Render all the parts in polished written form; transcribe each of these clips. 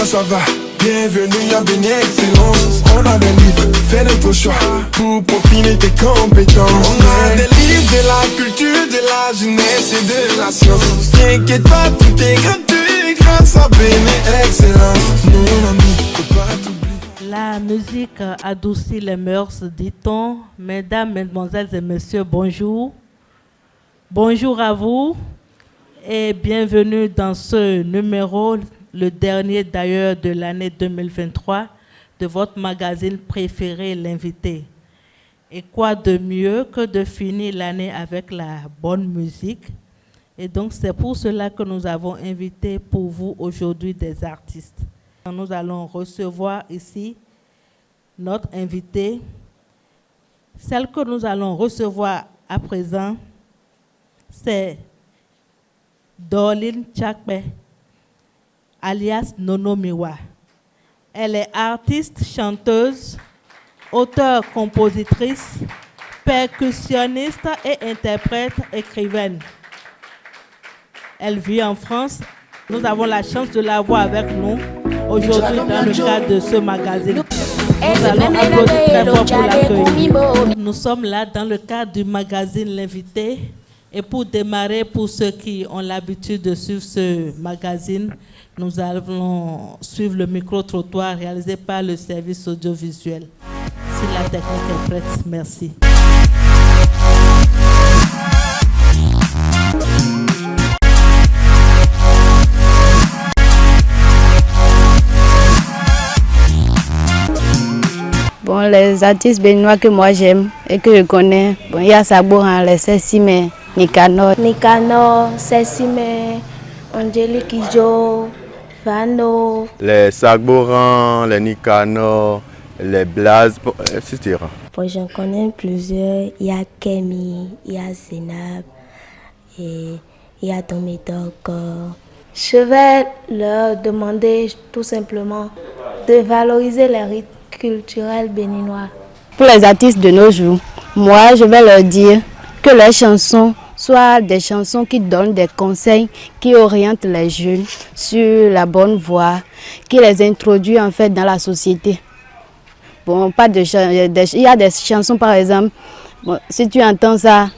comment ça va? Bienvenue à Béni Excellence. On a des livres, fais de ton choix pour peaufiner tes compétences. On a des livres de la culture, de la jeunesse et de la science. T'inquiète pas, tout est gratuit grâce à Béni Excellence. Mon ami, faut pas t'oublier. La musique adoucit les mœurs, dit-on. Mesdames, mesdemoiselles et messieurs, bonjour. Bonjour à vous et bienvenue dans ce numéro, le dernier d'ailleurs de l'année 2023, de votre magazine préféré, L'Invité. Et quoi de mieux que de finir l'année avec la bonne musique. Et donc c'est pour cela que nous avons invité pour vous aujourd'hui des artistes. Nous allons recevoir ici notre invitée. Celle que nous allons recevoir à présent, c'est Dorline Tchakpe, alias Nono Miwa. Elle est artiste, chanteuse, auteure-compositrice, percussionniste et interprète écrivaine. Elle vit en France. Nous avons la chance de l'avoir avec nous aujourd'hui dans le cadre de ce magazine. Nous allons applaudir très fort pour l'accueil. Nous sommes là dans le cadre du magazine L'Invité. Et pour démarrer, pour ceux qui ont l'habitude de suivre ce magazine, nous allons suivre le micro-trottoir réalisé par le service audiovisuel. Si la technique est prête, merci. Bon, les artistes béninois que moi j'aime et que je connais, bon, il y a Sagboran, les Sessime, Nicanor, Sessime, Angélique Kidjo, Vano. Les Sagboran, les Nicanor, les Blaze, etc. Bon, j'en connais plusieurs. Il y a Kemi, il y a Zenab, et il y a Tomidok. Je vais leur demander tout simplement de valoriser les rythmes culturels béninois. Pour les artistes de nos jours, moi je vais leur dire que leurs chansons soient des chansons qui donnent des conseils, qui orientent les jeunes sur la bonne voie, qui les introduisent en fait dans la société. Bon, il y a des chansons par exemple, bon, si tu entends ça,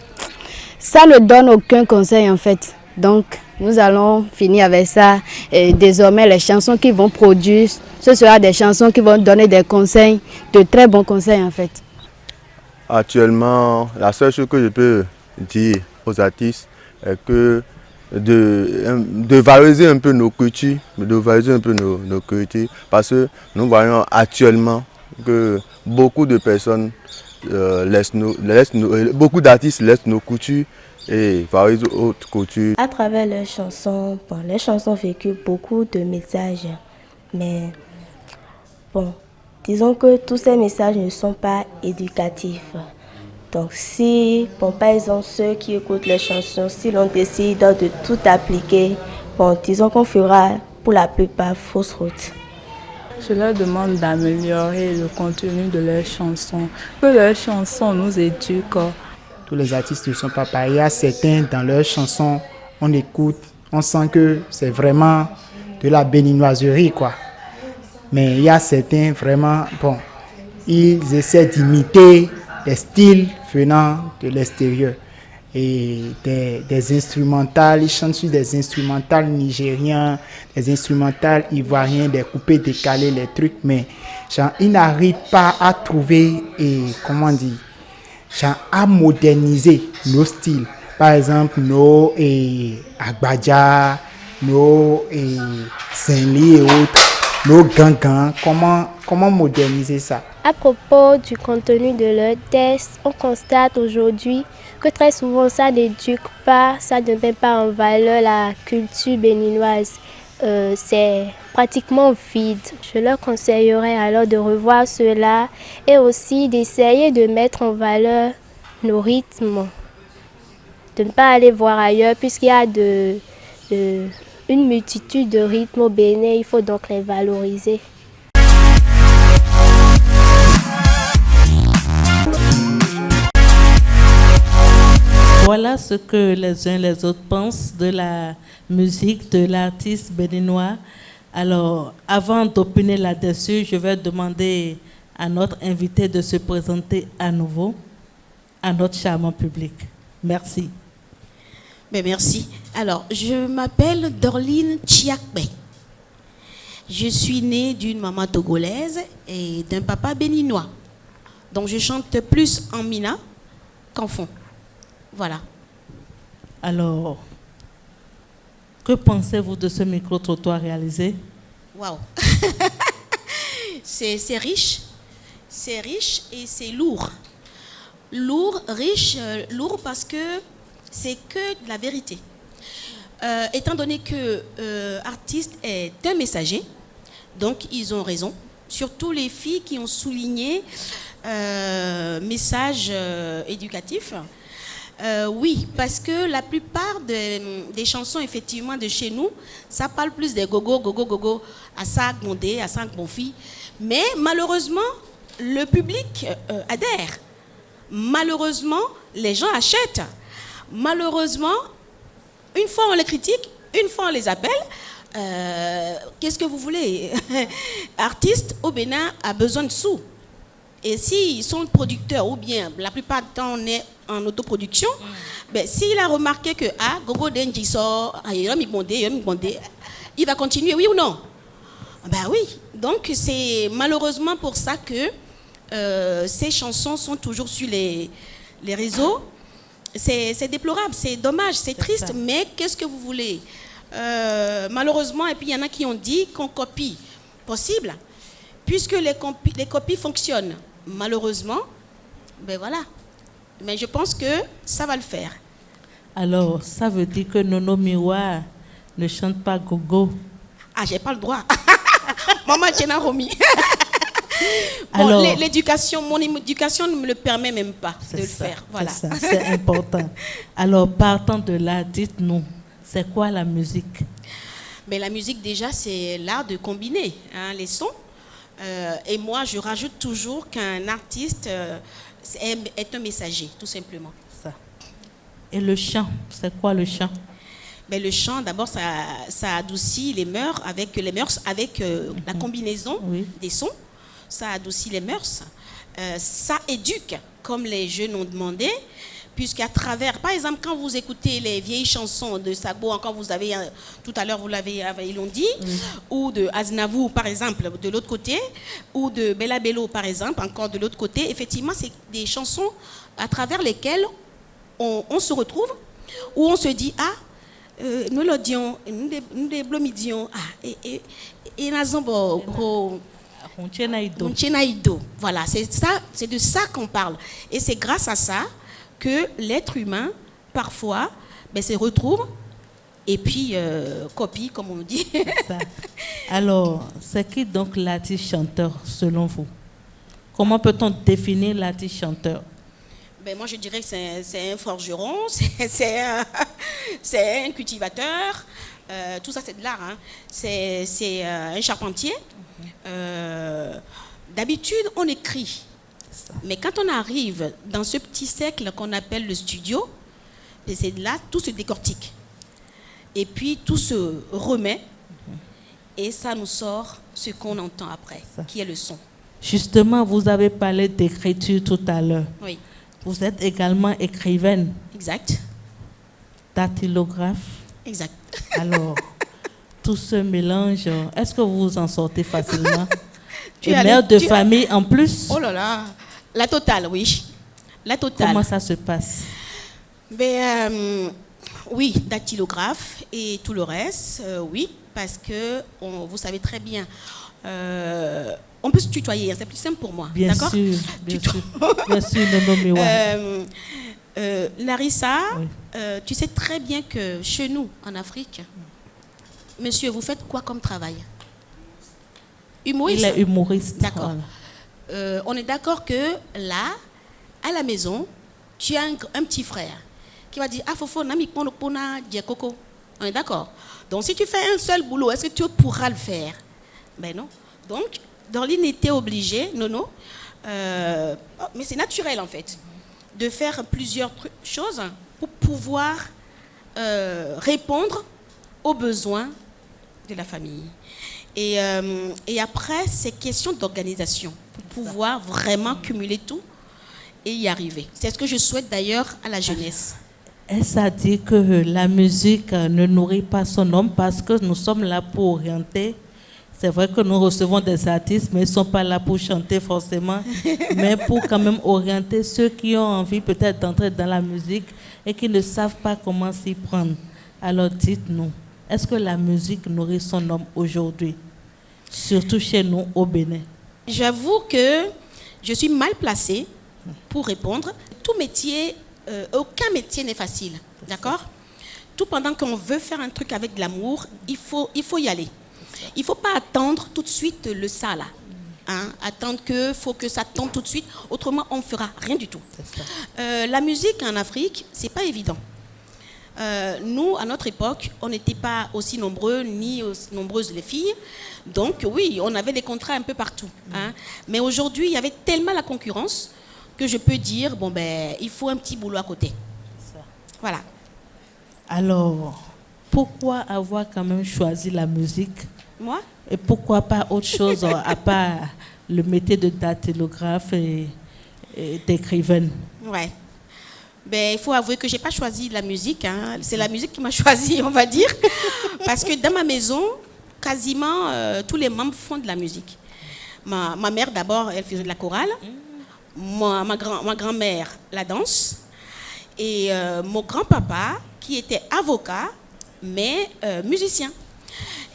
ça ne donne aucun conseil en fait. Donc nous allons finir avec ça et désormais les chansons qui vont produire, ce sera des chansons qui vont donner des conseils, de très bons conseils en fait. Actuellement, la seule chose que je peux dire aux artistes est que de valoriser un peu nos cultures, parce que nous voyons actuellement que beaucoup de personnes beaucoup d'artistes laissent nos coutumes et valorisent autres cultures. À travers les chansons véhiculent beaucoup de messages, mais bon, disons que tous ces messages ne sont pas éducatifs. Donc si, bon, par exemple, ceux qui écoutent les chansons, si l'on décide de tout appliquer, bon, disons qu'on fera pour la plupart fausse route. Je leur demande d'améliorer le contenu de leurs chansons, que leurs chansons nous éduquent. Tous les artistes ne sont pas pareils. Il y a certains dans leurs chansons, on écoute, on sent que c'est vraiment de la béninoiserie, quoi. Mais il y a certains vraiment, bon, ils essaient d'imiter des styles venant de l'extérieur. Et des instrumentales, ils chantent sur des instrumentales nigériens, des instrumentales ivoiriens, des coupés décalés, les trucs, mais genre, ils n'arrivent pas à trouver, à moderniser nos styles. Par exemple, nos Agbadja, nos Saint-Li et autres, nos Gangan, comment moderniser ça? À propos du contenu de leurs textes, on constate aujourd'hui que très souvent ça n'éduque pas, ça ne met pas en valeur la culture béninoise. C'est pratiquement vide. Je leur conseillerais alors de revoir cela et aussi d'essayer de mettre en valeur nos rythmes, de ne pas aller voir ailleurs puisqu'il y a une multitude de rythmes au Bénin, il faut donc les valoriser. Voilà ce que les uns les autres pensent de la musique de l'artiste béninois Alors, avant d'opiner là-dessus, je vais demander à notre invité de se présenter à nouveau à notre charmant public. Merci. Mais merci. Alors, je m'appelle Dorline Chiakbe. Je suis née d'une maman togolaise et d'un papa béninois. Donc, je chante plus en mina qu'en fond. Voilà. Alors, que pensez-vous de ce micro-trottoir réalisé? Waouh. C'est riche. C'est riche et c'est lourd. Lourd, riche, lourd parce que c'est que de la vérité. Étant donné que artiste est un messager, donc ils ont raison. Surtout les filles qui ont souligné message éducatif. Oui, parce que la plupart des chansons effectivement de chez nous, ça parle plus des gogo, gogo, gogo, à ça gondé, à ça bonfi. Mais malheureusement, le public adhère. Malheureusement, les gens achètent. Malheureusement, une fois on les critique, une fois on les appelle. Qu'est-ce que vous voulez? Artiste au Bénin a besoin de sous. Et s'ils sont producteurs, ou bien la plupart du temps on est en autoproduction, ben, s'il a remarqué que Gogo Denji sort, il va continuer, oui ou non? Ben oui. Donc c'est malheureusement pour ça que ces chansons sont toujours sur les réseaux. C'est déplorable, c'est dommage, c'est triste, mais qu'est-ce que vous voulez? Malheureusement, et puis il y en a qui ont dit qu'on copie. Possible, puisque les copies fonctionnent. Malheureusement, ben voilà. Mais je pense que ça va le faire. Alors, ça veut dire que Nono Miwa ne chante pas gogo? Ah, j'ai pas le droit. Maman Tchena Romi. Bon, l'éducation, mon éducation ne me le permet même pas de le faire. Voilà. C'est important. Alors, partant de là, dites-nous, c'est quoi la musique? Mais la musique, déjà, c'est l'art de combiner les sons. Et moi, je rajoute toujours qu'un artiste est un messager, tout simplement. Ça. Et le chant, c'est quoi le chant? Mais le chant, d'abord, ça adoucit les mœurs avec la combinaison des sons. Ça adoucit les mœurs. Ça éduque, comme les jeunes ont demandé, puisqu'à travers, par exemple, quand vous écoutez les vieilles chansons de Sagbo, encore vous avez, tout à l'heure ils l'ont dit, ou de Aznavour, par exemple, de l'autre côté, ou de Bella Bello, par exemple, encore de l'autre côté, effectivement, c'est des chansons à travers lesquelles on se retrouve, où on se dit, nous l'audions, nous des blomidions, et Nazambo, voilà, c'est de ça qu'on parle. Et c'est grâce à ça que l'être humain, parfois, se retrouve et puis copie, comme on dit. Ça. Alors, c'est qui donc l'artiste chanteur, selon vous? Comment peut-on définir l'artiste chanteur? Moi, je dirais que c'est un forgeron, c'est un cultivateur, tout ça, c'est de l'art. Hein. C'est un charpentier. D'habitude, on écrit. Mais quand on arrive dans ce petit cercle qu'on appelle le studio, c'est là, tout se décortique. Et puis, tout se remet. Et ça nous sort ce qu'on entend après, qui est le son. Justement, vous avez parlé d'écriture tout à l'heure. Oui. Vous êtes également écrivaine. Exact. Dactylographe. Exact. Alors, tout ce mélange, est-ce que vous vous en sortez facilement? Et mère de famille en plus? Oh là là, la totale, oui. La totale. Comment ça se passe? Oui, dactylographe et tout le reste, oui, parce que vous savez très bien, on peut se tutoyer, c'est plus simple pour moi. Bien d'accord? Sûr, bien sûr. Bien sûr, Nono Miwa. Larissa, oui. Tu sais très bien que chez nous, en Afrique, monsieur, vous faites quoi comme travail? Humoriste? Il est humoriste. D'accord. Voilà. On est d'accord que là, à la maison, tu as un petit frère qui va dire, Fofo, nami pona diakoko. On est d'accord? Donc, si tu fais un seul boulot, est-ce que tu pourras le faire? Ben non. Donc, Dorline était obligée, non, mais c'est naturel en fait, de faire plusieurs choses pour pouvoir répondre aux besoins de la famille. Et après, c'est question d'organisation pour pouvoir vraiment cumuler tout et y arriver. C'est ce que je souhaite d'ailleurs à la jeunesse. Est-ce à dire que la musique ne nourrit pas son homme parce que nous sommes là pour orienter? C'est vrai que nous recevons des artistes, mais ils ne sont pas là pour chanter forcément, mais pour quand même orienter ceux qui ont envie peut-être d'entrer dans la musique et qui ne savent pas comment s'y prendre. Alors dites-nous, est-ce que la musique nourrit son homme aujourd'hui, surtout chez nous au Bénin? J'avoue que je suis mal placée pour répondre. Tout métier, aucun métier n'est facile, d'accord? Tout pendant qu'on veut faire un truc avec de l'amour, il faut y aller. Il ne faut pas attendre tout de suite le ça là. Hein? Attendre faut que ça tombe tout de suite, autrement on ne fera rien du tout. La musique en Afrique, c'est pas évident. Nous, à notre époque, on n'était pas aussi nombreux, ni aussi nombreuses les filles. Donc oui, on avait des contrats un peu partout. Hein? Mais aujourd'hui, il y avait tellement la concurrence que je peux dire, bon ben, il faut un petit boulot à côté. Voilà. Alors, pourquoi avoir quand même choisi la musique? Moi? Et pourquoi pas autre chose à part le métier de datilographe et d'écrivaine? Ouais. Ben, il faut avouer que je n'ai pas choisi la musique. Hein. C'est la musique qui m'a choisi, on va dire. Parce que dans ma maison, quasiment tous les membres font de la musique. Ma mère, d'abord, elle faisait de la chorale. Ma grand-mère, la danse. Et mon grand-papa, qui était avocat, mais musicien.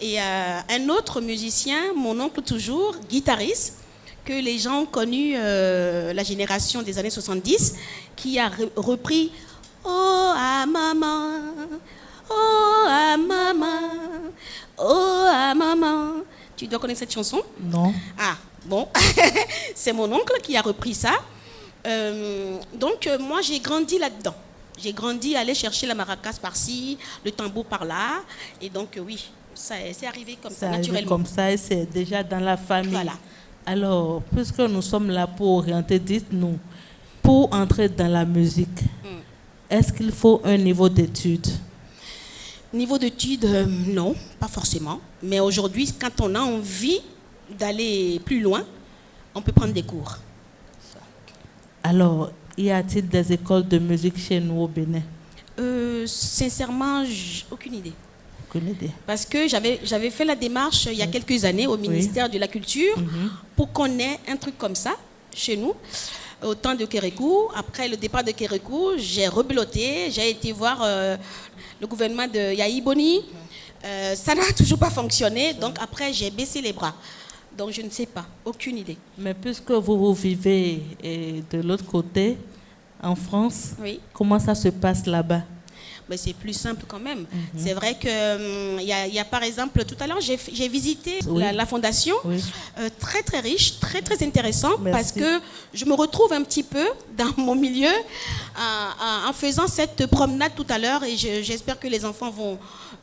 Et un autre musicien, mon oncle toujours, guitariste, que les gens ont connu la génération des années 70, qui a repris « Oh, ah maman, oh, ah maman, oh, ah maman ». Tu dois connaître cette chanson? Non. Ah, bon. C'est mon oncle qui a repris ça. Donc, moi, j'ai grandi là-dedans. J'ai grandi à aller chercher la maracas par-ci, le tambour par-là. Et donc, oui, c'est arrivé comme ça, naturellement. Comme ça, et c'est déjà dans la famille. Voilà. Alors, puisque nous sommes là pour orienter, dites-nous, pour entrer dans la musique, est-ce qu'il faut un niveau d'études? Niveau d'études, non, pas forcément. Mais aujourd'hui, quand on a envie d'aller plus loin, on peut prendre des cours. Alors, y a-t-il des écoles de musique chez nous au Bénin? Sincèrement, aucune idée. Aucune idée. Parce que j'avais fait la démarche il y a quelques années au ministère de la Culture pour qu'on ait un truc comme ça chez nous, au temps de Kérékou. Après le départ de Kérékou, j'ai rebeloté, j'ai été voir le gouvernement de Yahi Boni. Ça n'a toujours pas fonctionné, donc après j'ai baissé les bras. Donc je ne sais pas, aucune idée. Mais puisque vous vivez de l'autre côté, en France, comment ça se passe là-bas? Mais c'est plus simple quand même. C'est vrai que y a par exemple, tout à l'heure, j'ai visité la fondation, très très riche, très très intéressant, parce que je me retrouve un petit peu dans mon milieu en faisant cette promenade tout à l'heure, et j'espère que les enfants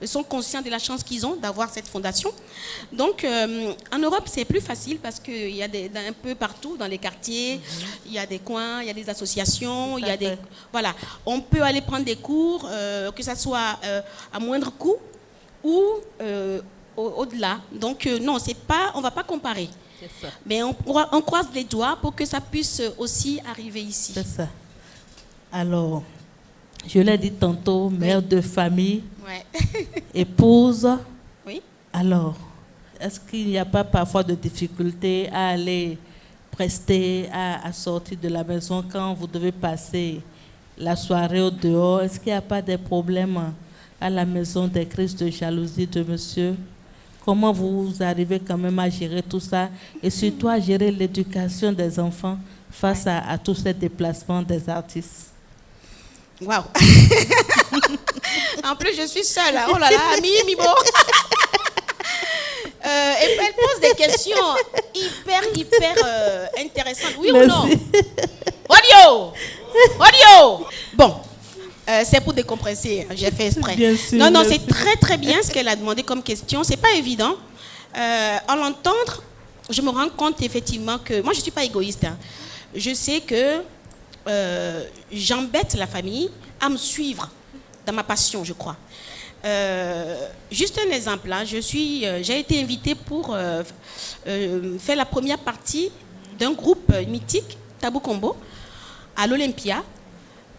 sont conscients de la chance qu'ils ont d'avoir cette fondation. Donc, en Europe, c'est plus facile parce qu'il y a un peu partout dans les quartiers, il y a des coins, il y a des associations, il y a des... Voilà, on peut aller prendre des cours, que ça soit à moindre coût ou au-delà. Donc, non, c'est pas, on ne va pas comparer. Ça. Mais on croise les doigts pour que ça puisse aussi arriver ici. C'est ça. Alors, je l'ai dit tantôt, mère de famille, épouse. Oui. Alors, est-ce qu'il n'y a pas parfois de difficultés à aller prester, à sortir de la maison quand vous devez passer la soirée au dehors? Est-ce qu'il n'y a pas des problèmes à la maison, des crises de jalousie de monsieur? Comment vous arrivez quand même à gérer tout ça et surtout à gérer l'éducation des enfants face à tous ces déplacements des artistes? Waouh. En plus, je suis seule. Oh là là, Mibo. Et elle pose des questions hyper intéressantes. Oui. Merci. Ou non? Audio. Bon, c'est pour décompresser. J'ai fait exprès. Bien sûr, non, c'est très très bien ce qu'elle a demandé comme question. C'est pas évident. À l'entendre, je me rends compte effectivement que moi, je suis pas égoïste. Hein. Je sais que j'embête la famille à me suivre dans ma passion, je crois. Juste un exemple, hein, j'ai été invitée pour faire la première partie d'un groupe mythique, Tabou Combo, à l'Olympia.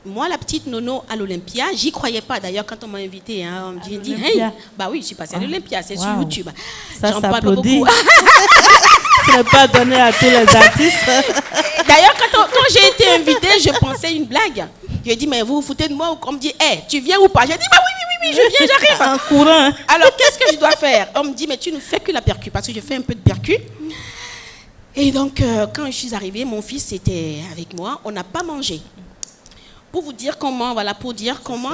Moi, la petite Nono à l'Olympia, j'y croyais pas d'ailleurs quand on m'a invitée. Hein, on me dit, hey, bah oui, je suis passée à l'Olympia, c'est sur YouTube. Ça j'en parle pas beaucoup. Ce n'est pas donné à tous les artistes. D'ailleurs, quand j'ai été invitée, je pensais une blague. Je dit, mais vous vous foutez de moi ou on me dit, hey, tu viens ou pas? J'ai dit, bah oui, je viens, j'arrive. En courant. Alors, qu'est-ce que je dois faire? On me dit, mais tu ne fais que la percu, parce que je fais un peu de percu. Et donc, quand je suis arrivée, mon fils était avec moi, on n'a pas mangé. Pour vous dire comment,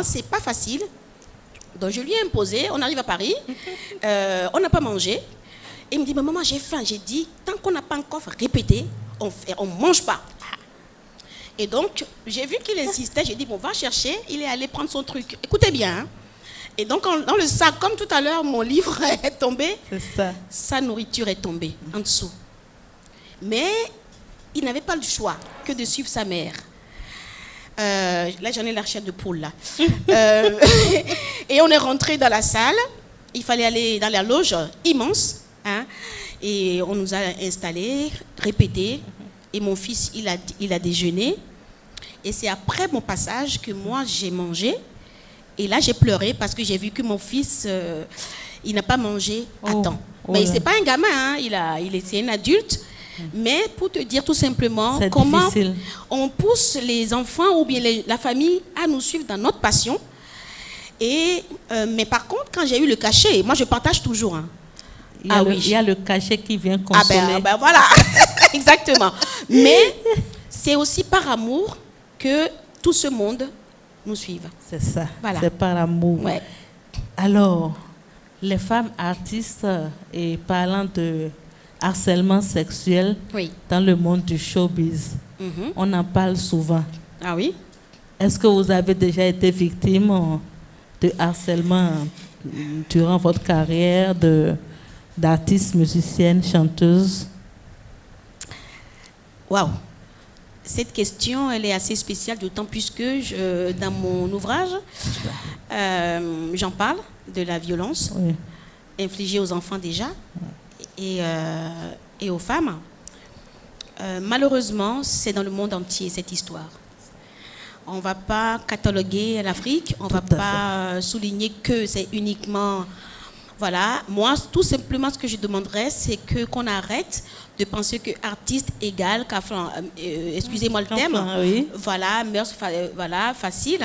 c'est pas facile. Donc, je lui ai imposé, on arrive à Paris, on n'a pas mangé. Et il me dit, mais maman, j'ai faim. J'ai dit, tant qu'on n'a pas encore répété, on ne mange pas. Et donc, j'ai vu qu'il insistait, j'ai dit, bon, va chercher. Il est allé prendre son truc. Écoutez bien. Hein. Et donc, dans le sac, comme tout à l'heure, mon livre est tombé. C'est ça. Sa nourriture est tombée en dessous. Mais il n'avait pas le choix que de suivre sa mère. Là, j'en ai la chair de poule, là. Et on est rentré dans la salle. Il fallait aller dans la loge immense. Hein, et on nous a installés, répété. Et mon fils, il a déjeuné. Et c'est après mon passage que moi, j'ai mangé. Et là, j'ai pleuré parce que j'ai vu que mon fils, il n'a pas mangé à temps. Mais c'est pas un gamin, hein, c'est un adulte. Mais pour te dire tout simplement comment on pousse les enfants ou bien la famille à nous suivre dans notre passion. Mais par contre, quand j'ai eu le cachet, moi, je partage toujours. Hein. Il y a le cachet qui vient consoler. Ben voilà, exactement. Mais c'est aussi par amour que tout ce monde nous suive. C'est ça, voilà. C'est par amour. Ouais. Alors, les femmes artistes, et parlant de harcèlement sexuel dans le monde du showbiz, on en parle souvent. Ah oui? Est-ce que vous avez déjà été victime de harcèlement durant votre carrière d'artiste, musicienne, chanteuse? Waouh! Cette question, elle est assez spéciale, d'autant plus que dans mon ouvrage, j'en parle de la violence infligée aux enfants déjà et aux femmes. Malheureusement, c'est dans le monde entier cette histoire. On ne va pas cataloguer l'Afrique, on ne va pas souligner que c'est uniquement... Voilà, moi, tout simplement, ce que je demanderais, c'est qu'on arrête de penser que artiste égale, excusez-moi le terme, voilà, mœurs, voilà, facile.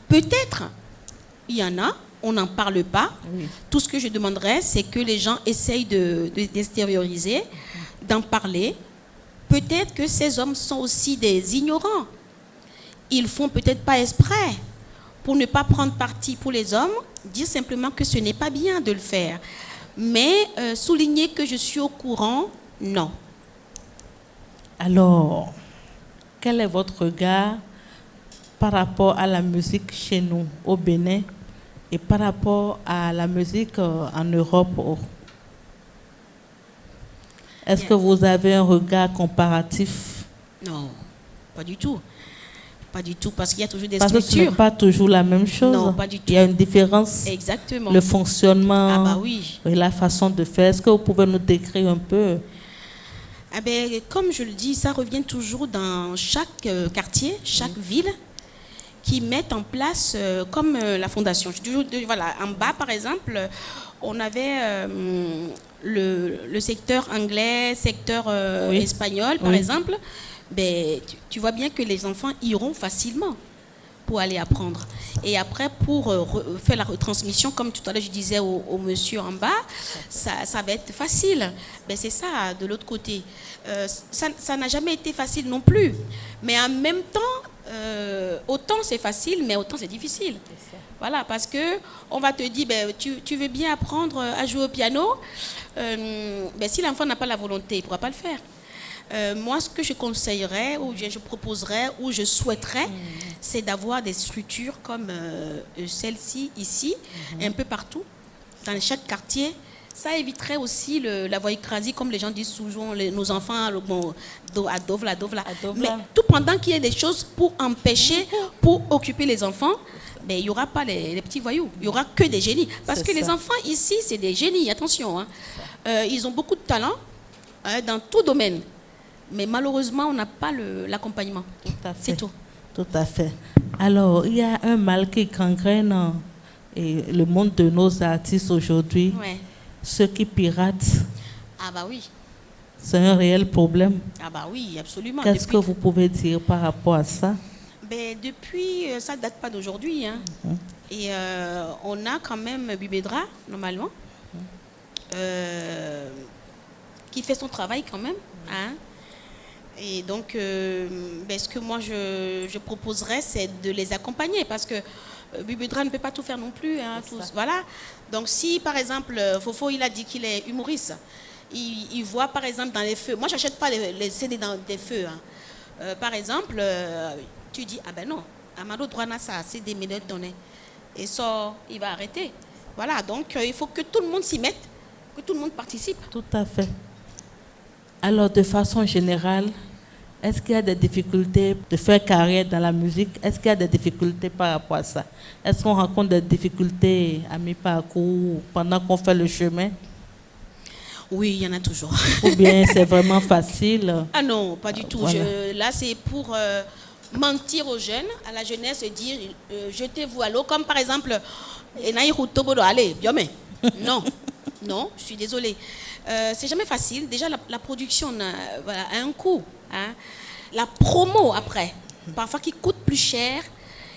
Peut-être, il y en a, on n'en parle pas. Oui. Tout ce que je demanderais, c'est que les gens essayent d'extérioriser, d'en parler. Peut-être que ces hommes sont aussi des ignorants. Ils font peut-être pas exprès. Pour ne pas prendre parti pour les hommes, dire simplement que ce n'est pas bien de le faire. Mais souligner que je suis au courant, non. Alors, quel est votre regard par rapport à la musique chez nous, au Bénin, et par rapport à la musique en Europe? Est-ce que vous avez un regard comparatif? Non, pas du tout. Pas du tout, parce qu'il y a toujours des structures. Parce que ce n'est pas toujours la même chose. Non, pas du tout. Il y a une différence. Exactement. Le fonctionnement, oui. Et la façon de faire. Est-ce que vous pouvez nous décrire un peu? Comme je le dis, ça revient toujours dans chaque quartier, chaque ville, qui mettent en place, comme la fondation. Voilà, en bas, par exemple, on avait le secteur anglais, secteur espagnol, par exemple. Tu vois bien que les enfants iront facilement pour aller apprendre. Et après, pour faire la retransmission, comme tout à l'heure je disais au monsieur en bas, ça va être facile. C'est ça, de l'autre côté. Ça n'a jamais été facile non plus. Mais en même temps, autant c'est facile, mais autant c'est difficile. Voilà, parce qu'on va te dire, tu veux bien apprendre à jouer au piano, si l'enfant n'a pas la volonté, il ne pourra pas le faire. Moi, ce que je conseillerais, ou je proposerais, ou je souhaiterais, c'est d'avoir des structures comme celle-ci, ici, un peu partout, dans chaque quartier. Ça éviterait aussi la voie écrasée, comme les gens disent souvent, nos enfants, à Dovla. Mais tout pendant qu'il y ait des choses pour empêcher, pour occuper les enfants, ben, il n'y aura pas les petits voyous. Il n'y aura que des génies. Parce que les enfants ici, c'est des génies. Attention. Hein. Ils ont beaucoup de talent dans tout domaine. Mais malheureusement, on n'a pas l'accompagnement. C'est tout. Tout à fait. Alors, il y a un mal qui gangrène le monde de nos artistes aujourd'hui. Ouais. Ceux qui piratent. Ah bah oui. C'est un réel problème. Ah bah oui, absolument. Qu'est-ce que vous pouvez dire par rapport à ça? Ben, depuis, ça ne date pas d'aujourd'hui. Hein. Et on a quand même Bubedra, normalement, qui fait son travail quand même. Hein. Et donc, ce que moi je proposerais, c'est de les accompagner parce que Bubedra ne peut pas tout faire non plus. Hein, voilà. Donc, si par exemple, Fofo, il a dit qu'il est humoriste, il voit par exemple dans les feux. Moi, je n'achète pas les CD dans des feux. Hein. Par exemple, tu dis, ah ben non, Amado Douana, ça, c'est des minutes données. Et ça, il va arrêter. Voilà, donc il faut que tout le monde s'y mette, que tout le monde participe. Tout à fait. Alors, de façon générale, est-ce qu'il y a des difficultés de faire carrière dans la musique? Est-ce qu'il y a des difficultés par rapport à ça? Est-ce qu'on rencontre des difficultés à mi-parcours pendant qu'on fait le chemin? Oui, il y en a toujours. Ou bien c'est vraiment facile? Ah non, pas du tout. Voilà. Là, c'est pour mentir aux jeunes, à la jeunesse, et dire jetez-vous à l'eau. Comme par exemple, allez, non, non, je suis désolée. C'est jamais facile. Déjà, la production a un coût. Hein. La promo, après, parfois qui coûte plus cher.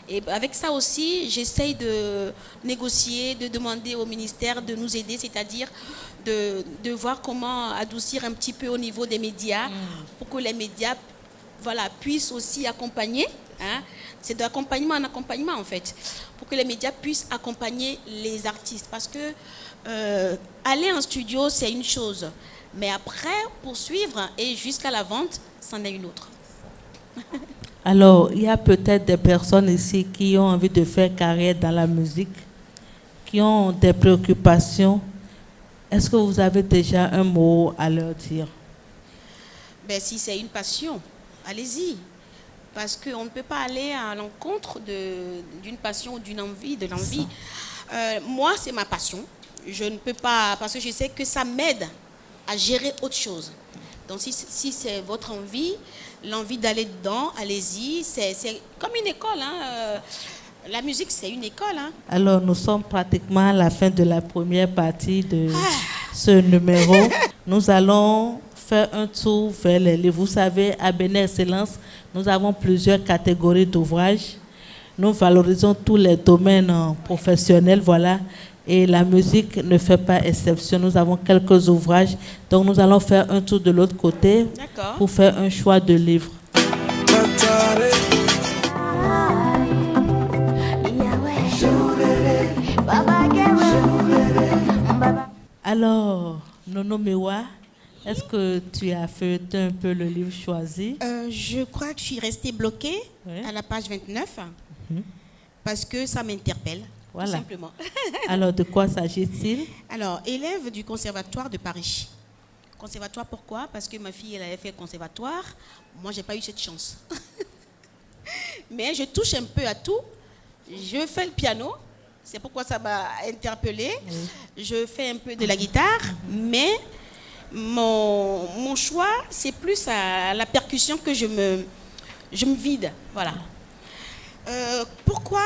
Et avec ça aussi, j'essaye de négocier, de demander au ministère de nous aider, c'est-à-dire de voir comment adoucir un petit peu au niveau des médias pour que les médias puissent aussi accompagner. Hein. C'est d'accompagnement en accompagnement, en fait, pour que les médias puissent accompagner les artistes. Parce que aller en studio, c'est une chose. Mais après, poursuivre et jusqu'à la vente, c'en est une autre. Alors, il y a peut-être des personnes ici qui ont envie de faire carrière dans la musique, qui ont des préoccupations. Est-ce que vous avez déjà un mot à leur dire? Ben, si c'est une passion, allez-y. Parce qu'on ne peut pas aller à l'encontre d'une passion ou d'une envie, de l'envie. Moi, c'est ma passion. Je ne peux pas, parce que je sais que ça m'aide à gérer autre chose. Donc, si c'est votre envie, l'envie d'aller dedans, allez-y. C'est comme une école. Hein. La musique, c'est une école. Hein. Alors, nous sommes pratiquement à la fin de la première partie de ce numéro. Nous allons faire un tour vers les livres. Vous savez, à Bénin Excellence, nous avons plusieurs catégories d'ouvrages. Nous valorisons tous les domaines professionnels, voilà. Et la musique ne fait pas exception. Nous avons quelques ouvrages. Donc, nous allons faire un tour de l'autre côté pour faire un choix de livres. Alors, Nono Mewa, est-ce que tu as feuilleté un peu le livre choisi? Je crois que je suis restée bloquée à la page 29 parce que ça m'interpelle. Voilà. Tout simplement. Alors, de quoi s'agit-il? Alors, élève du conservatoire de Paris. Conservatoire, pourquoi? Parce que ma fille, elle avait fait conservatoire. Moi, je n'ai pas eu cette chance. Mais je touche un peu à tout. Je fais le piano. C'est pourquoi ça m'a interpellée. Oui. Je fais un peu de la guitare. Mais mon choix, c'est plus à la percussion que je me vide. Voilà. Pourquoi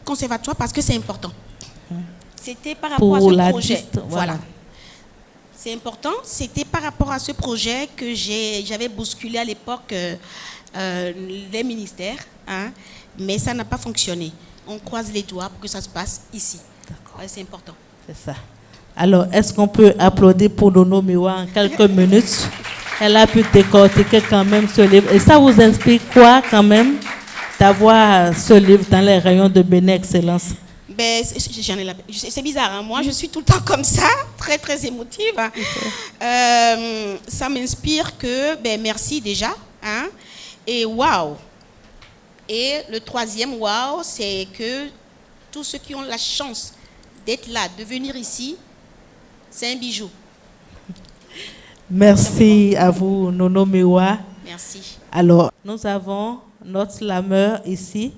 conservatoire? Parce que c'est important. C'était par rapport à ce projet. Voilà. C'est important. C'était par rapport à ce projet que j'avais bousculé à l'époque les ministères. Hein, mais ça n'a pas fonctionné. On croise les doigts pour que ça se passe ici. D'accord. C'est important. C'est ça. Alors, est-ce qu'on peut applaudir pour Nono Mewa en quelques minutes? Elle a pu décortiquer quand même ce livre. Et ça vous inspire quoi quand même d'avoir ce livre dans les rayons de Bénin Excellence? Ben, c'est bizarre, hein? Moi je suis tout le temps comme ça, très très émotive. Hein? Ça m'inspire que, merci déjà. Hein? Et waouh! Et le troisième waouh, c'est que tous ceux qui ont la chance d'être là, de venir ici, c'est un bijou. Merci à vous, Nono Mewa. Merci. Alors, nous avons notre slameur ici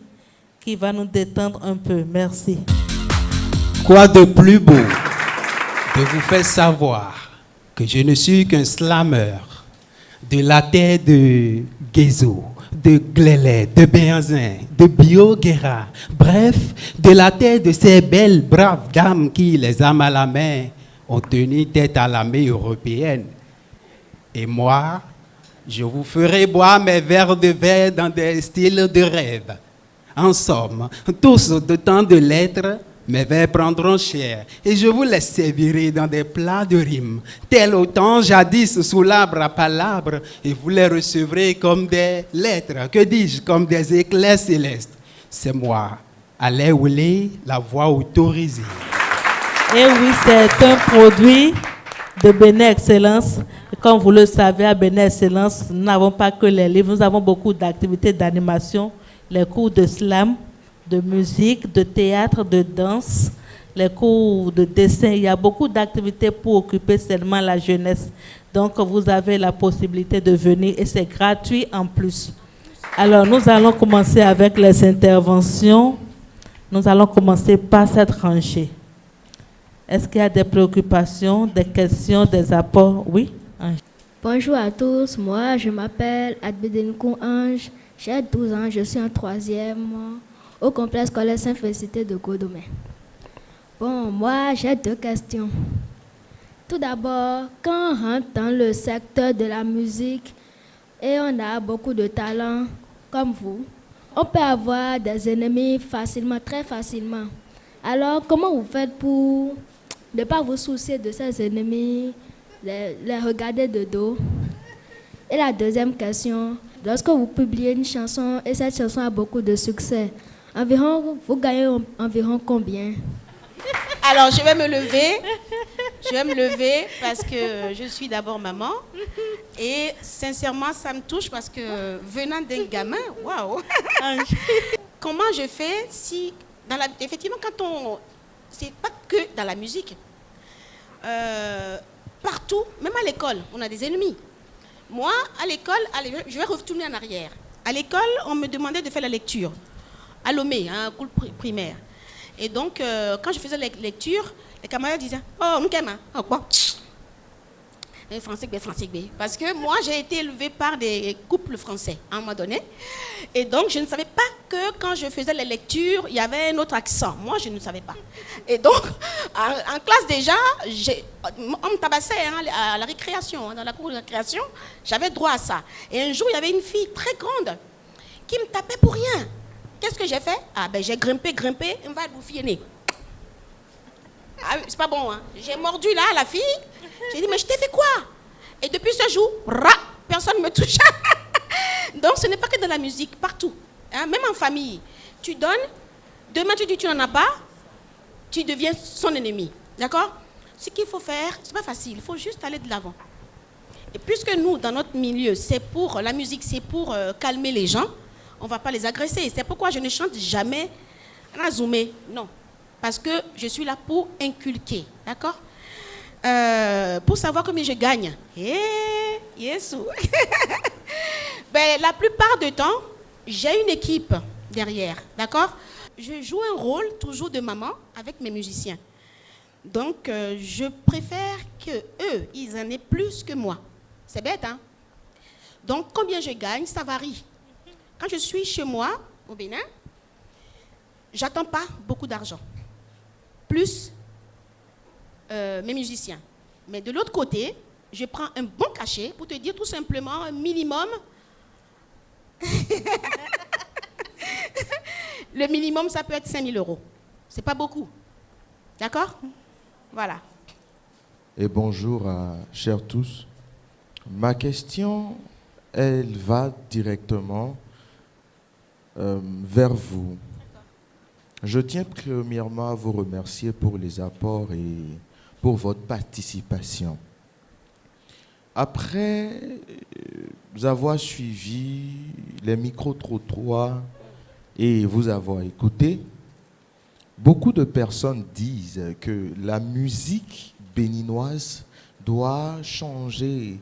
qui va nous détendre un peu. Merci. Quoi de plus beau de vous faire savoir que je ne suis qu'un slammer de la terre de Guézo, de Glélé, de Béanzin, de Bioguera, bref, de la terre de ces belles, braves dames qui, les âmes à la main, ont tenu tête à l'armée européenne. Et moi, je vous ferai boire mes verres de verre dans des styles de rêve. En somme, tous de tant de lettres, mes verres prendront cher et je vous les servirai dans des plats de rimes, tel au temps jadis sous l'arbre à palabres, et vous les recevrez comme des lettres, que dis-je, comme des éclairs célestes. C'est moi, Alain Oulé, la voix autorisée. Et oui, c'est un produit de Bénin Excellence. Et comme vous le savez, à Bénin Excellence, nous n'avons pas que les livres, nous avons beaucoup d'activités d'animation, les cours de slam, de musique, de théâtre, de danse, les cours de dessin. Il y a beaucoup d'activités pour occuper seulement la jeunesse. Donc, vous avez la possibilité de venir et c'est gratuit en plus. Alors, nous allons commencer avec les interventions. Nous allons commencer par cette rangée. Est-ce qu'il y a des préoccupations, des questions, des apports? Oui? Bonjour à tous, moi je m'appelle Adbedenkou Ange, j'ai 12 ans, je suis en 3e au complexe scolaire Sainte-Félicité de Godomé. Bon, moi j'ai 2 questions. Tout d'abord, quand on rentre dans le secteur de la musique et on a beaucoup de talent comme vous, on peut avoir des ennemis facilement, très facilement. Alors, comment vous faites pour ne pas vous soucier de ces ennemis, les regarder de dos? Et la deuxième question, lorsque vous publiez une chanson et cette chanson a beaucoup de succès, environ, vous gagnez environ combien? Alors, je vais me lever. Je vais me lever parce que je suis d'abord maman. Et sincèrement, ça me touche parce que venant d'un gamin, waouh! Comment je fais si... effectivement, quand on... C'est pas que dans la musique. Partout, même à l'école, on a des ennemis. Moi, à l'école, je vais retourner en arrière. À l'école, on me demandait de faire la lecture. À Lomé, un cours primaire. Et donc, quand je faisais la lecture, les camarades disaient « Oh, Nkema, oh quoi ?» Français, parce que moi, j'ai été élevée par des couples français à un moment donné. Et donc, je ne savais pas que quand je faisais les lectures, il y avait un autre accent. Moi, je ne savais pas. Et donc, en classe déjà, on me tabassait à la récréation, dans la cour de récréation. J'avais droit à ça. Et un jour, il y avait une fille très grande qui me tapait pour rien. Qu'est-ce que j'ai fait? Ah ben, j'ai grimpé, on va bouffer. Ah, c'est pas bon, hein. J'ai mordu là la fille. J'ai dit, mais je t'ai fait quoi? Et depuis ce jour, personne ne me touche. Donc, ce n'est pas que dans la musique, partout. Hein, même en famille. Tu donnes, demain tu dis tu n'en as pas, tu deviens son ennemi. D'accord? Ce qu'il faut faire, c'est pas facile. Il faut juste aller de l'avant. Et puisque nous, dans notre milieu, c'est pour la musique, c'est pour calmer les gens, on ne va pas les agresser. C'est pourquoi je ne chante jamais Razumé. Non. Parce que je suis là pour inculquer. D'accord? Pour savoir combien je gagne. Ben, la plupart du temps, j'ai une équipe derrière, d'accord? Je joue un rôle toujours de maman avec mes musiciens. Donc, je préfère qu'eux, ils en aient plus que moi. C'est bête, hein? Donc, combien je gagne, ça varie. Quand je suis chez moi, au Bénin, j'attends pas beaucoup d'argent. Plus mes musiciens. Mais de l'autre côté, je prends un bon cachet pour te dire tout simplement un minimum. Le minimum, ça peut être 5 000 €. C'est pas beaucoup. D'accord? Voilà. Et bonjour à chers tous. Ma question, elle va directement vers vous. Je tiens premièrement à vous remercier pour les apports et pour votre participation. Après avoir suivi les micro-trottoirs et vous avoir écouté, beaucoup de personnes disent que la musique béninoise doit changer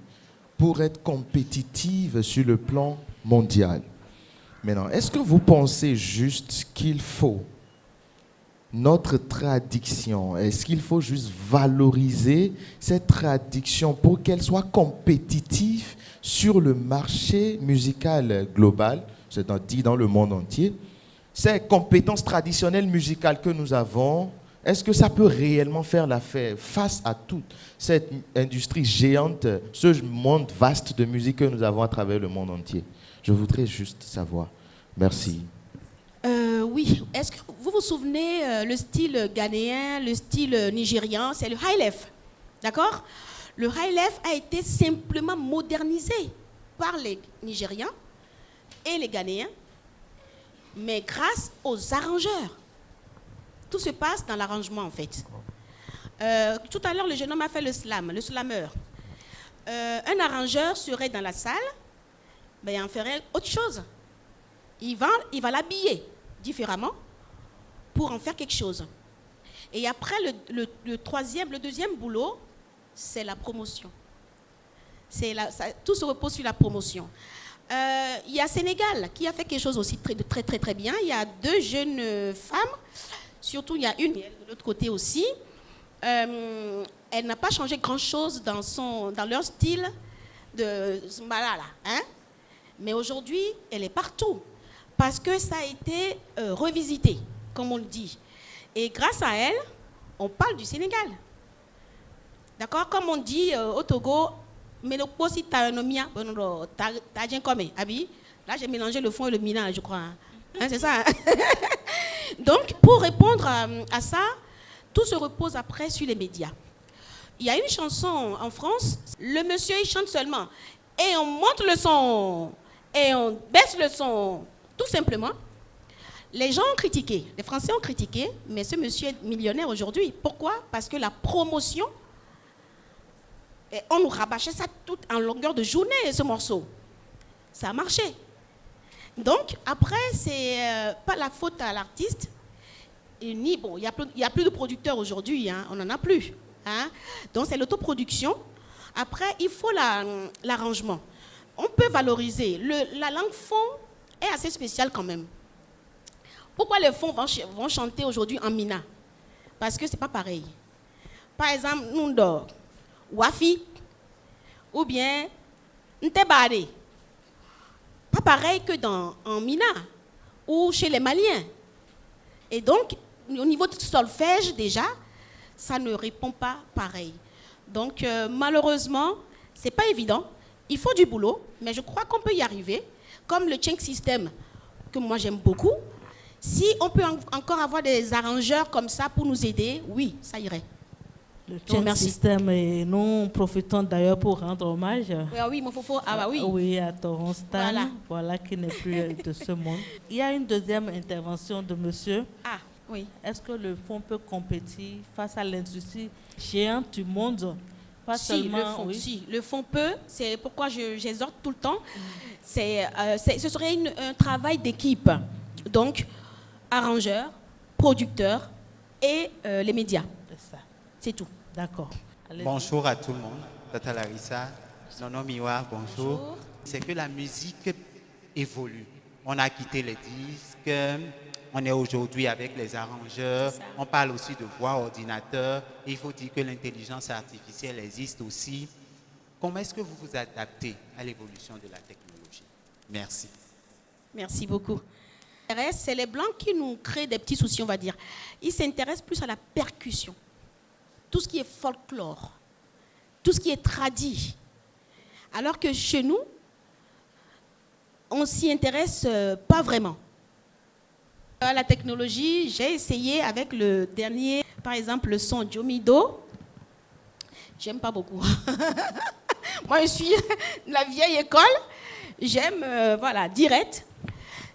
pour être compétitive sur le plan mondial. Maintenant, est-ce que vous pensez juste qu'il faut notre traduction, est-ce qu'il faut juste valoriser cette traduction pour qu'elle soit compétitive sur le marché musical global, c'est-à-dire dans le monde entier? Ces compétences traditionnelles musicales que nous avons, est-ce que ça peut réellement faire l'affaire face à toute cette industrie géante, ce monde vaste de musique que nous avons à travers le monde entier? Je voudrais juste savoir. Merci. Oui, est-ce que vous vous souvenez le style ghanéen, le style nigérian, c'est le high-life, d'accord? Le high-life a été simplement modernisé par les Nigérians et les Ghanéens, mais grâce aux arrangeurs. Tout se passe dans l'arrangement, en fait. Tout à l'heure, le jeune homme a fait le slam, le slameur. Un arrangeur serait dans la salle, ben, il en ferait autre chose. Il va l'habiller différemment pour en faire quelque chose. Et après, le deuxième boulot, c'est la promotion. Tout se repose sur la promotion. Il y a Sénégal qui a fait quelque chose aussi très, très, très bien. Il y a 2 jeunes femmes, surtout il y a une de l'autre côté aussi. Elle n'a pas changé grand-chose dans leur style de Malala, hein? Mais aujourd'hui, elle est partout. Parce que ça a été revisité, comme on le dit. Et grâce à elle, on parle du Sénégal. D'accord? Comme on dit au Togo, mais le posi tanomia, t'as comme abi. Là, j'ai mélangé le fond et le mina, je crois. Hein, c'est ça. Hein? Donc, pour répondre à ça, tout se repose après sur les médias. Il y a une chanson en France, le monsieur, il chante seulement. Et on monte le son, et on baisse le son. Tout simplement, les gens ont critiqué, les Français ont critiqué, mais ce monsieur est millionnaire aujourd'hui. Pourquoi? Parce que la promotion, on nous rabâchait ça tout en longueur de journée, ce morceau. Ça a marché. Donc, après, c'est pas la faute à l'artiste. Bon, il n'y a plus de producteurs aujourd'hui, hein, on n'en a plus. Hein. Donc, c'est l'autoproduction. Après, il faut l'arrangement. On peut valoriser. La langue fond est assez spéciale quand même. Pourquoi les fonds vont chanter aujourd'hui en mina? Parce que ce n'est pas pareil. Par exemple, Nundo, Wafi, ou bien Ntebare. Pas pareil que en mina ou chez les Maliens. Et donc, au niveau du solfège, déjà, ça ne répond pas pareil. Donc, malheureusement, ce n'est pas évident. Il faut du boulot, mais je crois qu'on peut y arriver. Comme le Chink System, que moi j'aime beaucoup. Si on peut encore avoir des arrangeurs comme ça pour nous aider, oui, ça irait. Le Chink System, et nous profitons d'ailleurs pour rendre hommage. Oui, mon fofo, ah bah oui. Oui, à Torrance Stan, voilà, qui n'est plus de ce monde. Il y a une deuxième intervention de monsieur. Ah, oui. Est-ce que le fonds peut compétir face à l'industrie géante du monde? Pas si, seulement, le fonds, si, le fonds peut, c'est pourquoi j'exhorte tout le temps. Ce serait un travail d'équipe. Donc, arrangeurs, producteurs et les médias. C'est ça. C'est tout. D'accord. Bonjour à tout le monde. Tata Larissa, Nono Miwa, bonjour. C'est que la musique évolue. On a quitté les disques, on est aujourd'hui avec les arrangeurs, on parle aussi de voix ordinateur. Il faut dire que l'intelligence artificielle existe aussi. Comment est-ce que vous vous adaptez à l'évolution de la technologie? Merci. Merci beaucoup. C'est les Blancs qui nous créent des petits soucis, on va dire. Ils s'intéressent plus à la percussion. Tout ce qui est folklore, tout ce qui est tradit. Alors que chez nous, on s'y intéresse pas vraiment. À la technologie, j'ai essayé avec le dernier, par exemple, le son Jomido. J'aime pas beaucoup. Moi, je suis de la vieille école. J'aime, voilà, direct.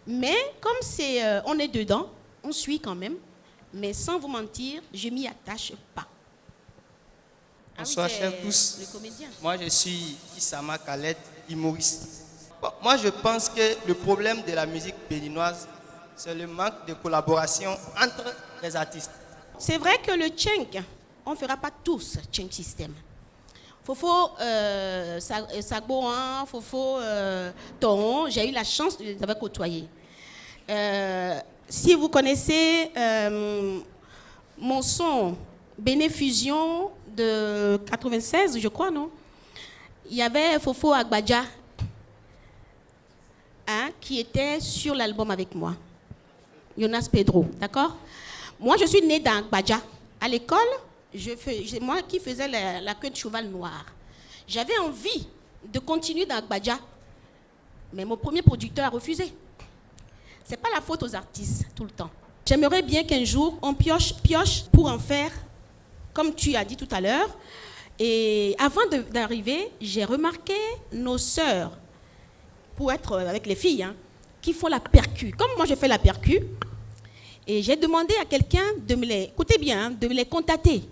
Mais comme on est dedans, on suit quand même. Mais sans vous mentir, je m'y attache pas. Bonsoir, chers tous. Moi, je suis Issama Khaled, humoriste. Bon, moi, je pense que le problème de la musique béninoise, c'est le manque de collaboration entre les artistes. C'est vrai que le Tchenk, on ne fera pas tous Tchenk System. Fofo Sagboan, Fofo Toron, j'ai eu la chance de les avoir côtoyés. Si vous connaissez mon son Bénéfusion de 96, je crois, non? Il y avait Fofo Agbadja qui était sur l'album avec moi. Jonas Pedro, d'accord? Moi, je suis née dans Agbadja. À l'école, moi qui faisais la queue de cheval noir. J'avais envie de continuer dans Agbadja, mais mon premier producteur a refusé. C'est pas la faute aux artistes tout le temps. J'aimerais bien qu'un jour, on pioche pour en faire, comme tu as dit tout à l'heure. Et avant d'arriver, j'ai remarqué nos sœurs, pour être avec les filles, qui font la percu. Comme moi, je fais la percu, et j'ai demandé à quelqu'un de me les, écoutez bien, de me les contacter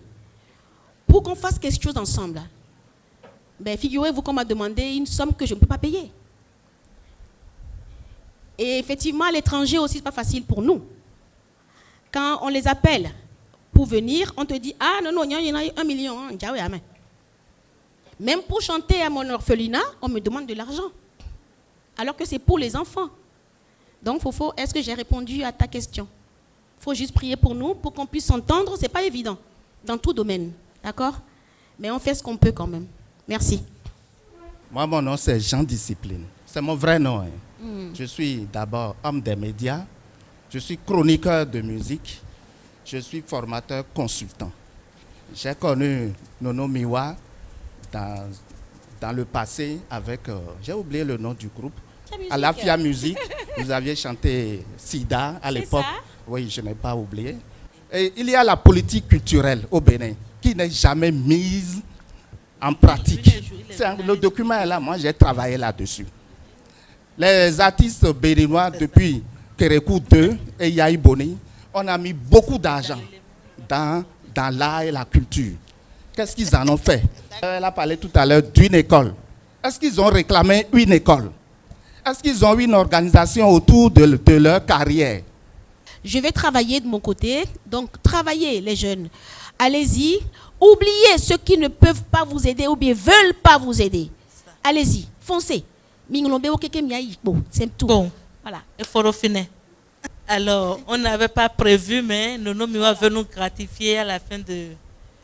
pour qu'on fasse quelque chose ensemble. Ben, figurez-vous qu'on m'a demandé une somme que je ne peux pas payer. Et effectivement, à l'étranger aussi, ce n'est pas facile pour nous. Quand on les appelle pour venir, on te dit, ah non, il y en a 1 million. Même pour chanter à mon orphelinat, on me demande de l'argent. Alors que c'est pour les enfants. Donc, Fofo, est-ce que j'ai répondu à ta question? Il faut juste prier pour nous, pour qu'on puisse s'entendre. Ce n'est pas évident, dans tout domaine. D'accord? Mais on fait ce qu'on peut quand même. Merci. Moi, mon nom, c'est Jean Discipline. C'est mon vrai nom. Je suis d'abord homme des médias. Je suis chroniqueur de musique. Je suis formateur consultant. J'ai connu Nono Miwa dans le passé avec, j'ai oublié le nom du groupe, à la FIA Musique. Vous aviez chanté Sida à l'époque. Oui, je n'ai pas oublié. Et il y a la politique culturelle au Bénin qui n'est jamais mise en pratique. Le document est là, moi j'ai travaillé là-dessus. Les artistes béninois depuis Kérékou 2 et Yahi Boni, on a mis beaucoup d'argent dans l'art et la culture. Qu'est-ce qu'ils en ont fait? Elle a parlé tout à l'heure d'une école. Est-ce qu'ils ont réclamé une école? Est-ce qu'ils ont eu une organisation autour de leur carrière? Je vais travailler de mon côté. Donc, travaillez les jeunes. Allez-y. Oubliez ceux qui ne peuvent pas vous aider ou bien veulent pas vous aider. Allez-y. Foncez. C'est tout. Bon. Voilà. Il faut finir. Alors, on n'avait pas prévu, mais Nono Miwa veut nous gratifier à la fin de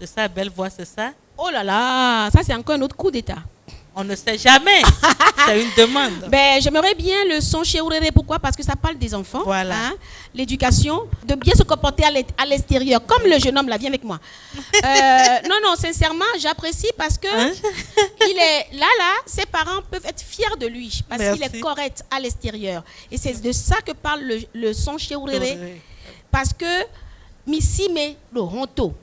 sa belle voix, c'est ça? Oh là là, ça c'est encore un autre coup d'état. On ne sait jamais. C'est une demande. Ben, j'aimerais bien le son chez Ouréré. Pourquoi? Parce que ça parle des enfants. Voilà. L'éducation, de bien se comporter à l'extérieur, comme le jeune homme là, viens avec moi. Non, sincèrement, j'apprécie parce que il est là, ses parents peuvent être fiers de lui parce qu'il est correct à l'extérieur. Et c'est de ça que parle le son chez Ouréré. Parce que Missime le honto.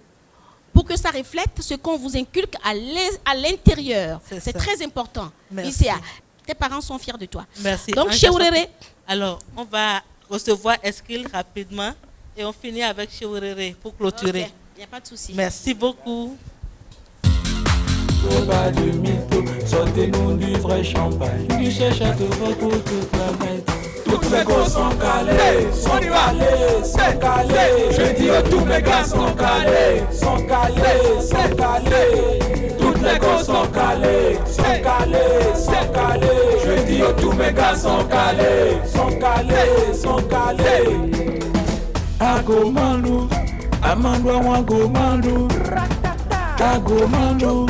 Pour que ça reflète ce qu'on vous inculque à l'intérieur. C'est très important. Merci. Tes parents sont fiers de toi. Merci. Donc, chez Ouréré. Alors, on va recevoir Eskil rapidement et on finit avec chez Ouréré pour clôturer. Okay. Il n'y a pas de souci. Merci beaucoup. Pas de mytho, sortez-nous du vrai champagne. Du château beaucoup toute la nuit. Toutes mes gosses sont calés, sont calés. Je dis tous mes gars sont calés, sont calés. Toutes les gosses sont calés, sont calés. Je dis tous mes gars sont calés, sont calés. Agomandou, amandou, agomandou. Agomandou,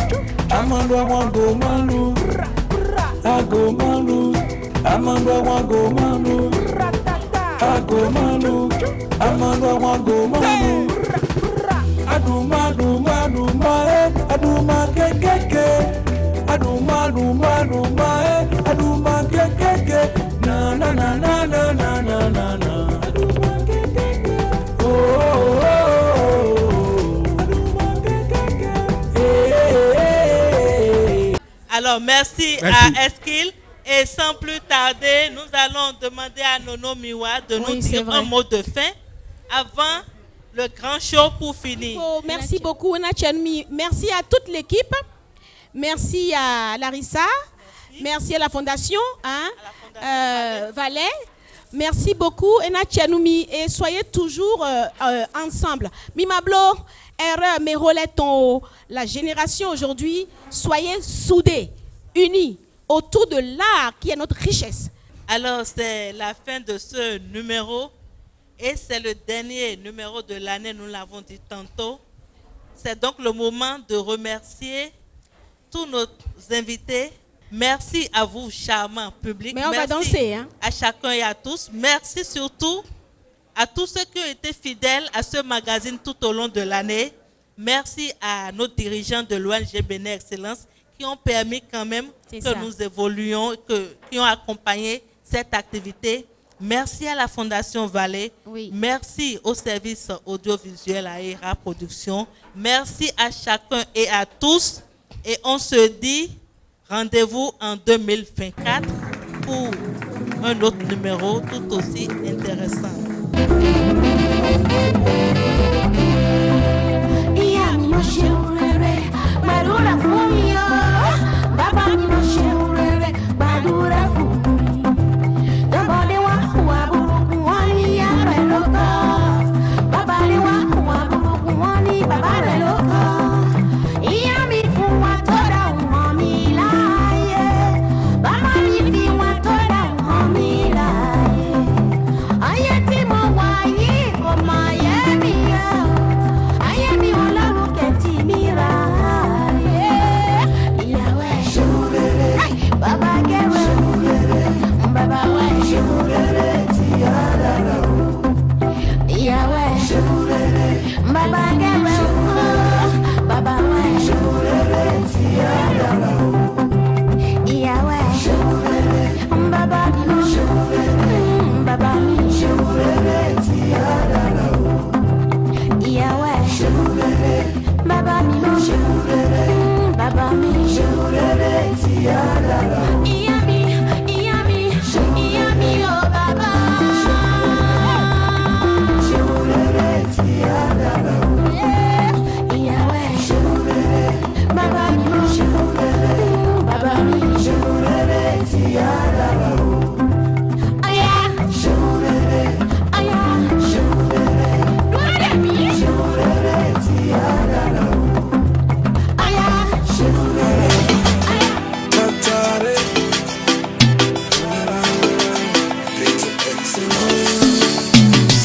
amandou, agomandou. Agomandou, amandou, agomandou. Agomandou, amandou, agomandou. Adouma, douma, douma, adouma, kekeke. Adouma, douma, douma, adouma, kekeke. Na na na na na na na na na. Adouma, kekeke. Oh oh oh. Alors, merci à Eskil. Et sans plus tarder, nous allons demander à Nono Miwa de nous dire un mot de fin avant le grand show pour finir. Merci beaucoup, Nachanmi. Merci à toute l'équipe. Merci à Larissa. Merci à la Fondation Valais. Merci beaucoup, Ena Tchanoumi, et soyez toujours ensemble. Mimablo, R, mes relais, la génération aujourd'hui, soyez soudés, unis autour de l'art qui est notre richesse. Alors, c'est la fin de ce numéro et c'est le dernier numéro de l'année, nous l'avons dit tantôt. C'est donc le moment de remercier tous nos invités. Merci à vous, charmants publics. Mais on merci va danser, hein? À chacun et à tous. Merci surtout à tous ceux qui ont été fidèles à ce magazine tout au long de l'année. Merci à nos dirigeants de l'ONG Bénin Excellence qui ont permis quand même que nous évoluions, qui ont accompagné cette activité. Merci à la Fondation Vallée. Oui. Merci au service audiovisuel à ERA Production. Merci à chacun et à tous. Et on se dit rendez-vous en 2024 pour un autre numéro tout aussi intéressant.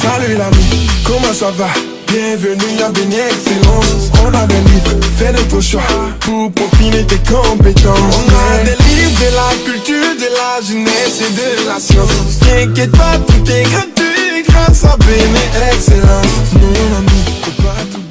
Salut l'ami, comment ça va? Bienvenue à Bénin Excellence. On a des livres, fais de vos choix pour peaufiner tes compétences. On a des livres de la culture, de la jeunesse et de la science. T'inquiète pas, tout est gratuit grâce à Bénin Excellence. Mon ami, faut pas tout